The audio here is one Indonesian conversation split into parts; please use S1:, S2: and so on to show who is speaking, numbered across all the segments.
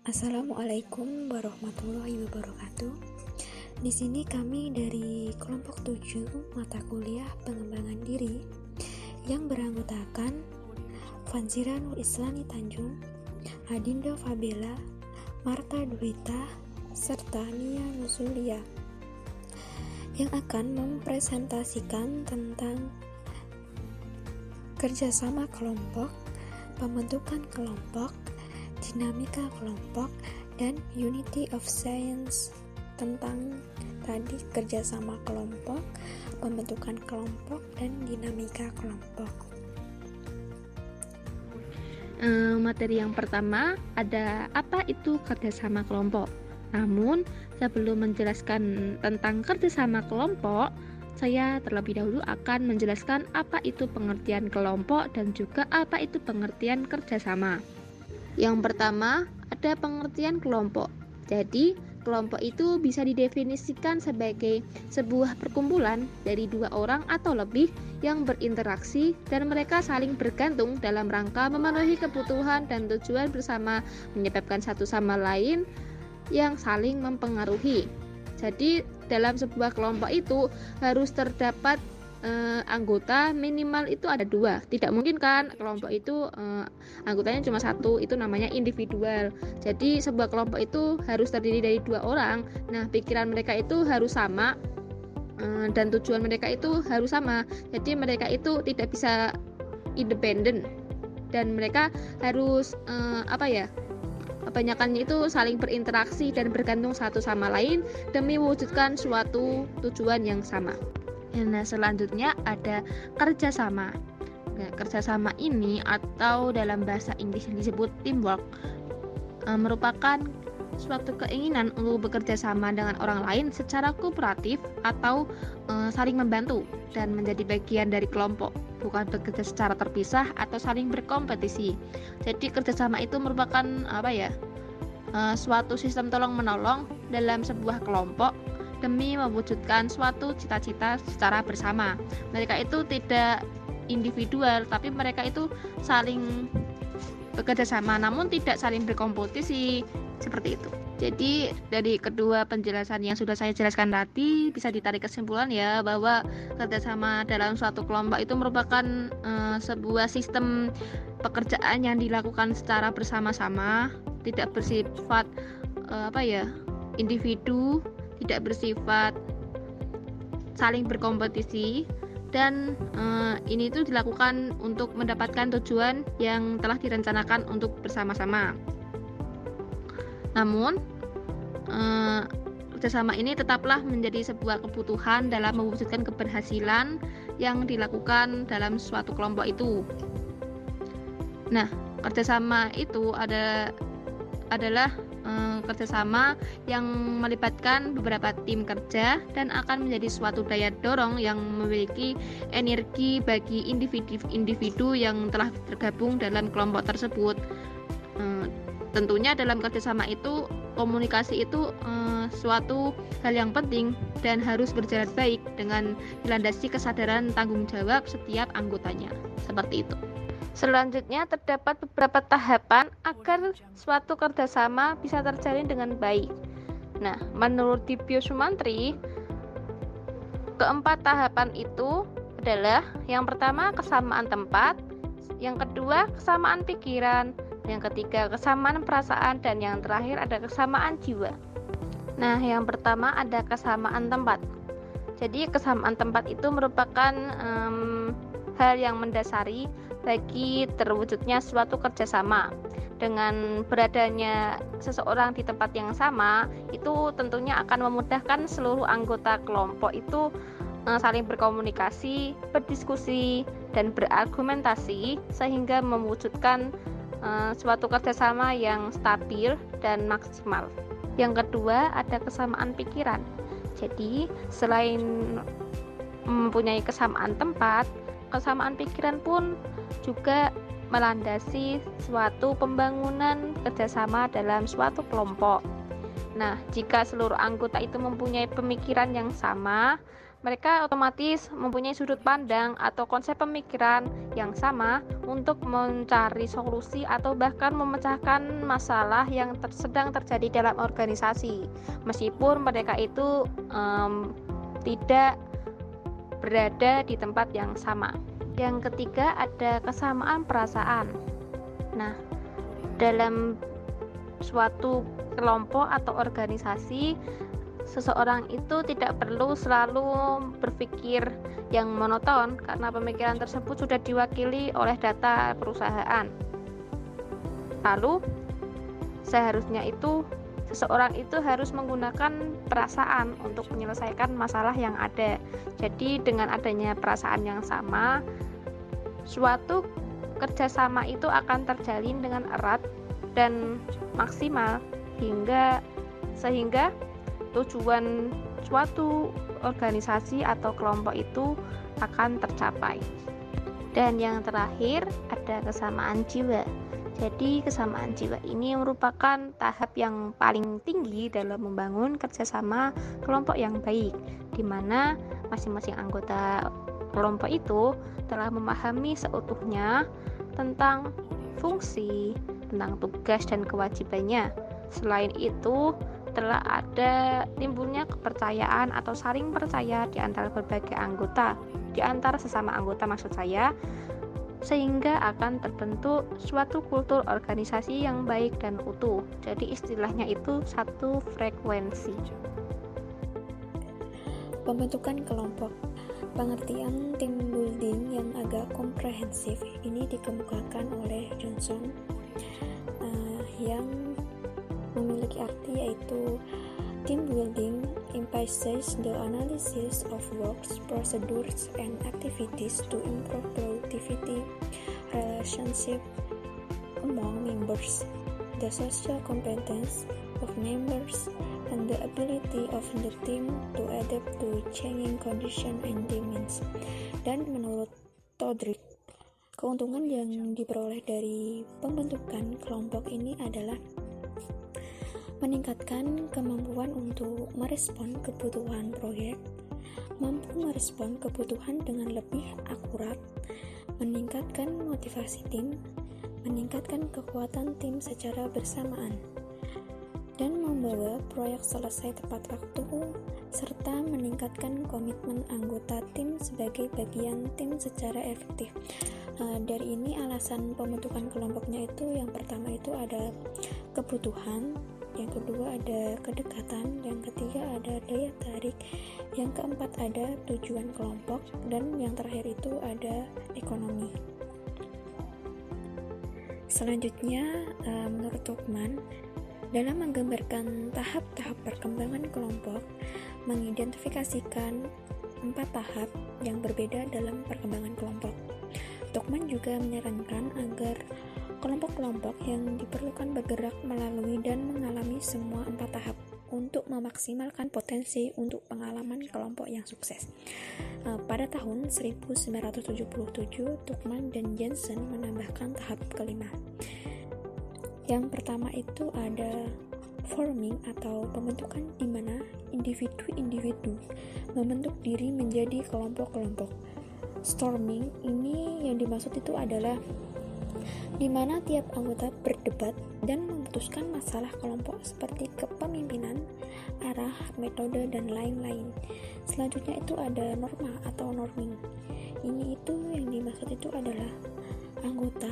S1: Assalamualaikum warahmatullahi wabarakatuh. Di sini kami dari kelompok 7 mata kuliah pengembangan diri yang beranggotakan Fanzira Nur Islami Tanjung, Adinda Fabela, Marta Dwita, serta Nia Nusulia yang akan mempresentasikan tentang kerjasama kelompok, pembentukan kelompok, dinamika kelompok, dan unity of science tentang tadi kerjasama kelompok, pembentukan kelompok, dan dinamika kelompok.
S2: Materi yang pertama ada apa itu kerjasama kelompok. Namun sebelum menjelaskan tentang kerjasama kelompok, saya terlebih dahulu akan menjelaskan apa itu pengertian kelompok dan juga apa itu pengertian kerjasama. Yang pertama, ada pengertian kelompok. Jadi, kelompok itu bisa didefinisikan sebagai sebuah perkumpulan dari 2 orang atau lebih yang berinteraksi dan mereka saling bergantung dalam rangka memenuhi kebutuhan dan tujuan bersama, menyebabkan satu sama lain yang saling mempengaruhi. Jadi, dalam sebuah kelompok itu harus terdapat anggota minimal itu ada 2. Tidak mungkin kan kelompok itu anggotanya cuma 1, itu namanya individual. Jadi sebuah kelompok itu harus terdiri dari 2 orang. Nah, pikiran mereka itu harus sama dan tujuan mereka itu harus sama. Jadi mereka itu tidak bisa independen dan mereka harus kebanyakannya itu saling berinteraksi dan bergantung satu sama lain demi mewujudkan suatu tujuan yang sama. Nah, selanjutnya ada kerjasama. Nah, kerjasama ini atau dalam bahasa Inggris disebut teamwork merupakan suatu keinginan untuk bekerja sama dengan orang lain secara kooperatif atau saling membantu dan menjadi bagian dari kelompok, bukan bekerja secara terpisah atau saling berkompetisi. Jadi kerjasama itu merupakan suatu sistem tolong-menolong dalam sebuah kelompok demi mewujudkan suatu cita-cita secara bersama. Mereka itu tidak individual, tapi mereka itu saling bekerja sama, namun tidak saling berkompetisi, seperti itu. Jadi dari kedua penjelasan yang sudah saya jelaskan tadi bisa ditarik kesimpulan ya bahwa kerjasama dalam suatu kelompok itu merupakan sebuah sistem pekerjaan yang dilakukan secara bersama-sama, tidak bersifat individu, tidak bersifat saling berkompetisi, dan ini itu dilakukan untuk mendapatkan tujuan yang telah direncanakan untuk bersama-sama. Namun kerjasama ini tetaplah menjadi sebuah kebutuhan dalam mewujudkan keberhasilan yang dilakukan dalam suatu kelompok itu. Nah, kerjasama itu adalah kerjasama yang melibatkan beberapa tim kerja dan akan menjadi suatu daya dorong yang memiliki energi bagi individu yang telah tergabung dalam kelompok tersebut. Tentunya dalam kerjasama itu komunikasi itu suatu hal yang penting dan harus berjalan baik dengan dilandasi kesadaran tanggung jawab setiap anggotanya. Seperti itu. Selanjutnya terdapat beberapa tahapan agar suatu kerjasama bisa terjalin dengan baik. Nah, menurut Dibyo Sumantri, keempat tahapan itu adalah yang pertama kesamaan tempat, yang kedua kesamaan pikiran, yang ketiga kesamaan perasaan, dan yang terakhir ada kesamaan jiwa. Nah, yang pertama ada kesamaan tempat. Jadi kesamaan tempat itu merupakan hal yang mendasari bagi terwujudnya suatu kerjasama. Dengan beradanya seseorang di tempat yang sama, itu tentunya akan memudahkan seluruh anggota kelompok itu saling berkomunikasi, berdiskusi, dan berargumentasi sehingga mewujudkan suatu kerjasama yang stabil dan maksimal. Yang kedua ada kesamaan pikiran. Jadi selain mempunyai kesamaan tempat, kesamaan pikiran pun juga melandasi suatu pembangunan kerjasama dalam suatu kelompok. Nah, jika seluruh anggota itu mempunyai pemikiran yang sama, mereka otomatis mempunyai sudut pandang atau konsep pemikiran yang sama untuk mencari solusi atau bahkan memecahkan masalah yang sedang terjadi dalam organisasi, meskipun mereka itu tidak berada di tempat yang sama. Yang ketiga, ada kesamaan perasaan. Nah, dalam suatu kelompok atau organisasi, seseorang itu tidak perlu selalu berpikir yang monoton karena pemikiran tersebut sudah diwakili oleh data perusahaan. Lalu, seharusnya itu seseorang itu harus menggunakan perasaan untuk menyelesaikan masalah yang ada. Jadi dengan adanya perasaan yang sama, suatu kerjasama itu akan terjalin dengan erat dan maksimal sehingga tujuan suatu organisasi atau kelompok itu akan tercapai. Dan yang terakhir, ada kesamaan jiwa. Jadi kesamaan jiwa ini merupakan tahap yang paling tinggi dalam membangun kerjasama kelompok yang baik, di mana masing-masing anggota kelompok itu telah memahami seutuhnya tentang fungsi, tentang tugas dan kewajibannya. Selain itu, telah ada timbulnya kepercayaan atau saling percaya di antara berbagai anggota, di antara sesama anggota maksud saya, sehingga akan terbentuk suatu kultur organisasi yang baik dan utuh. Jadi istilahnya itu satu frekuensi.
S1: Pembentukan kelompok. Pengertian team building yang agak komprehensif ini dikemukakan oleh Johnson yang memiliki arti yaitu team building emphasizes the analysis of works, procedures, and activities to improve productivity, relationship among members, the social competence of members, and the ability of the team to adapt to changing conditions and demands. Dan menurut Todrick, keuntungan yang diperoleh dari pembentukan kelompok ini adalah meningkatkan kemampuan untuk merespon kebutuhan proyek, mampu merespon kebutuhan dengan lebih akurat, meningkatkan motivasi tim, meningkatkan kekuatan tim secara bersamaan, dan membawa proyek selesai tepat waktu, serta meningkatkan komitmen anggota tim sebagai bagian tim secara efektif. Dari ini alasan pembentukan kelompoknya itu, yang pertama itu ada kebutuhan, yang kedua ada kedekatan, yang ketiga ada daya tarik, yang keempat ada tujuan kelompok, dan yang terakhir itu ada ekonomi. Selanjutnya, menurut Tuchman, dalam menggambarkan tahap-tahap perkembangan kelompok, mengidentifikasikan 4 tahap yang berbeda dalam perkembangan kelompok. Tuchman juga menyarankan agar kelompok-kelompok yang diperlukan bergerak melalui dan mengalami semua 4 tahap untuk memaksimalkan potensi untuk pengalaman kelompok yang sukses. Pada tahun 1977, Tuchman dan Jensen menambahkan tahap kelima. Yang pertama itu ada forming atau pembentukan, di mana individu-individu membentuk diri menjadi kelompok-kelompok. Storming ini yang dimaksud itu adalah di mana tiap anggota berdebat dan memutuskan masalah kelompok seperti kepemimpinan, arah, metode, dan lain-lain. Selanjutnya itu ada norma atau norming. Ini itu yang dimaksud itu adalah anggota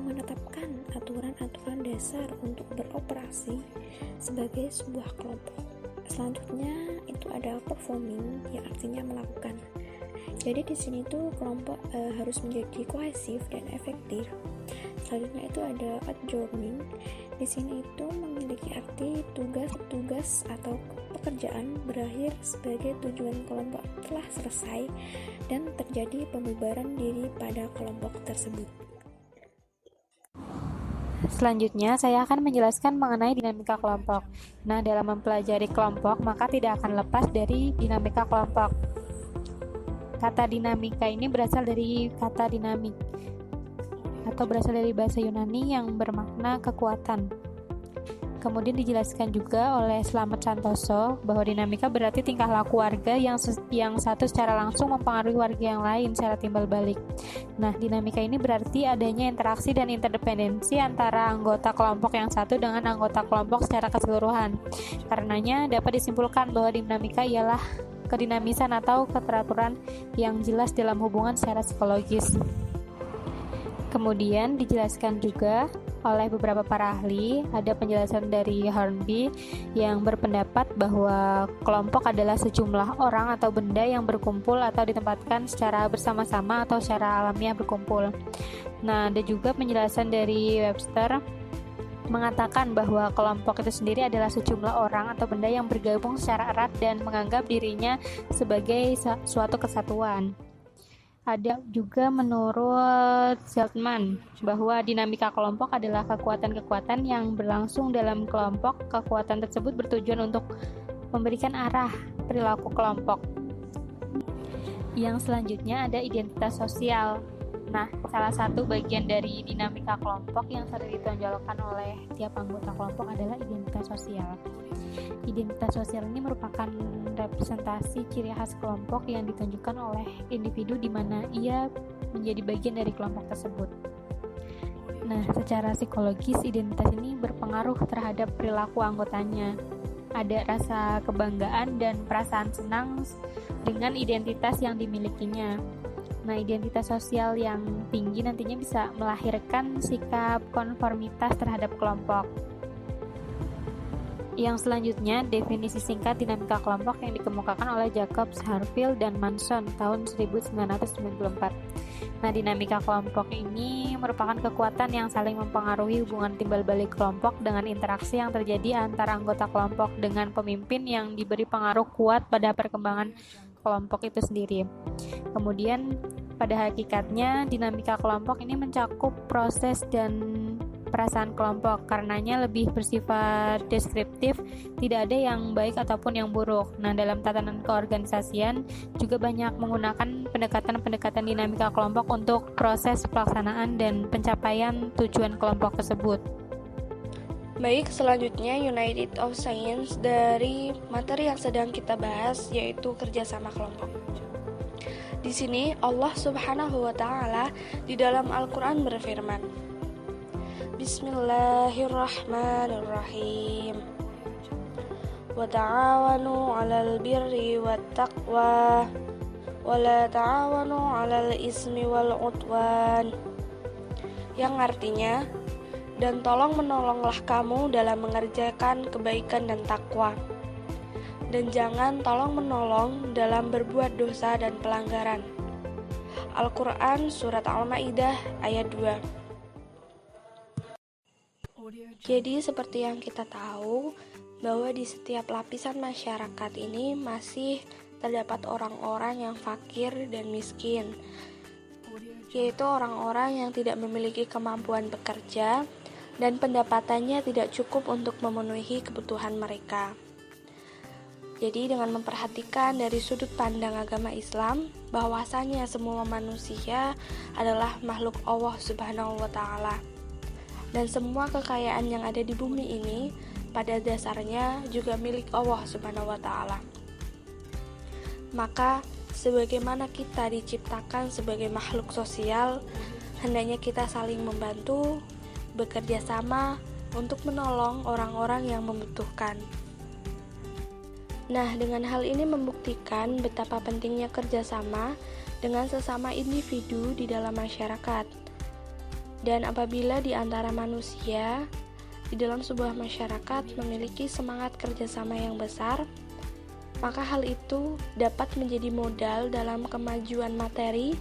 S1: menetapkan aturan-aturan dasar untuk beroperasi sebagai sebuah kelompok. Selanjutnya itu ada performing, yang artinya melakukan. Jadi di sini tuh kelompok harus menjadi kohesif dan efektif. Selanjutnya itu ada adjourning. Di sini itu memiliki arti tugas atau pekerjaan berakhir sebagai tujuan kelompok telah selesai dan terjadi pembubaran diri pada kelompok tersebut.
S3: Selanjutnya, saya akan menjelaskan mengenai dinamika kelompok. Nah, dalam mempelajari kelompok, maka tidak akan lepas dari dinamika kelompok. Kata dinamika ini berasal dari kata dinamik, atau berasal dari bahasa Yunani yang bermakna kekuatan. Kemudian dijelaskan juga oleh Slamet Santoso bahwa dinamika berarti tingkah laku warga yang satu secara langsung mempengaruhi warga yang lain secara timbal balik. Nah, dinamika ini berarti adanya interaksi dan interdependensi antara anggota kelompok yang satu dengan anggota kelompok secara keseluruhan. Karenanya dapat disimpulkan bahwa dinamika ialah kedinamisan atau keteraturan yang jelas dalam hubungan secara psikologis. Kemudian dijelaskan juga oleh beberapa para ahli, ada penjelasan dari Hornby yang berpendapat bahwa kelompok adalah sejumlah orang atau benda yang berkumpul atau ditempatkan secara bersama-sama atau secara alamiah berkumpul. Nah, ada juga penjelasan dari Webster mengatakan bahwa kelompok itu sendiri adalah sejumlah orang atau benda yang bergabung secara erat dan menganggap dirinya sebagai suatu kesatuan. Ada juga menurut Zeltman bahwa dinamika kelompok adalah kekuatan-kekuatan yang berlangsung dalam kelompok. Kekuatan tersebut bertujuan untuk memberikan arah perilaku kelompok. Yang selanjutnya ada identitas sosial. Nah, salah satu bagian dari dinamika kelompok yang sering ditonjolkan oleh tiap anggota kelompok adalah identitas sosial. Identitas sosial ini merupakan representasi ciri khas kelompok yang ditunjukkan oleh individu di mana ia menjadi bagian dari kelompok tersebut. Nah, secara psikologis identitas ini berpengaruh terhadap perilaku anggotanya. Ada rasa kebanggaan dan perasaan senang dengan identitas yang dimilikinya. Nah, identitas sosial yang tinggi nantinya bisa melahirkan sikap konformitas terhadap kelompok. Yang selanjutnya, definisi singkat dinamika kelompok yang dikemukakan oleh Jacobs, Harfield, dan Manson tahun 1994. Nah, dinamika kelompok ini merupakan kekuatan yang saling mempengaruhi hubungan timbal balik kelompok dengan interaksi yang terjadi antara anggota kelompok dengan pemimpin yang diberi pengaruh kuat pada perkembangan kelompok itu sendiri. Kemudian pada hakikatnya dinamika kelompok ini mencakup proses dan perasaan kelompok, karenanya lebih bersifat deskriptif, tidak ada yang baik ataupun yang buruk. Nah, dalam tatanan keorganisasian juga banyak menggunakan pendekatan-pendekatan dinamika kelompok untuk proses pelaksanaan dan pencapaian tujuan kelompok tersebut.
S4: Baik, selanjutnya United of Science dari materi yang sedang kita bahas, yaitu kerjasama kelompok. Di sini Allah Subhanahu wa Ta'ala di dalam Al-Quran berfirman, Bismillahirrahmanirrahim. Wa ta'awanu 'alal birri wat taqwa wa la ta'awanu 'alal ismi wal 'udwan. Yang artinya, dan tolong menolonglah kamu dalam mengerjakan kebaikan dan takwa, dan jangan tolong menolong dalam berbuat dosa dan pelanggaran. Al-Quran Surat Al-Ma'idah ayat 2. Jadi seperti yang kita tahu, bahwa di setiap lapisan masyarakat ini masih terdapat orang-orang yang fakir dan miskin, yaitu orang-orang yang tidak memiliki kemampuan bekerja dan pendapatannya tidak cukup untuk memenuhi kebutuhan mereka. Jadi dengan memperhatikan dari sudut pandang agama Islam, bahwasanya semua manusia adalah makhluk Allah Subhanahu wa Ta'ala, dan semua kekayaan yang ada di bumi ini pada dasarnya juga milik Allah Subhanahu wa Ta'ala. Maka sebagaimana kita diciptakan sebagai makhluk sosial, hendaknya kita saling membantu, bekerja sama untuk menolong orang-orang yang membutuhkan. Nah, dengan hal ini membuktikan betapa pentingnya kerjasama dengan sesama individu di dalam masyarakat. Dan apabila di antara manusia di dalam sebuah masyarakat memiliki semangat kerjasama yang besar, maka hal itu dapat menjadi modal dalam kemajuan materi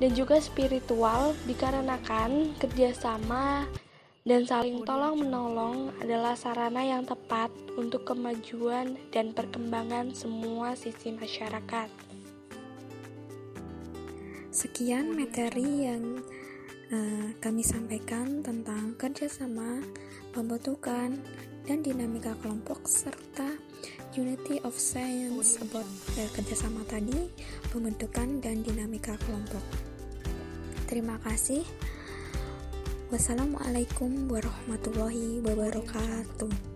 S4: dan juga spiritual, dikarenakan kerjasama dan saling tolong-menolong adalah sarana yang tepat untuk kemajuan dan perkembangan semua sisi masyarakat.
S1: Sekian materi yang kami sampaikan tentang kerjasama, pembentukan, dan dinamika kelompok, serta Unity of Science about kerjasama tadi, pembentukan, dan dinamika kelompok. Terima kasih. Wassalamualaikum warahmatullahi wabarakatuh.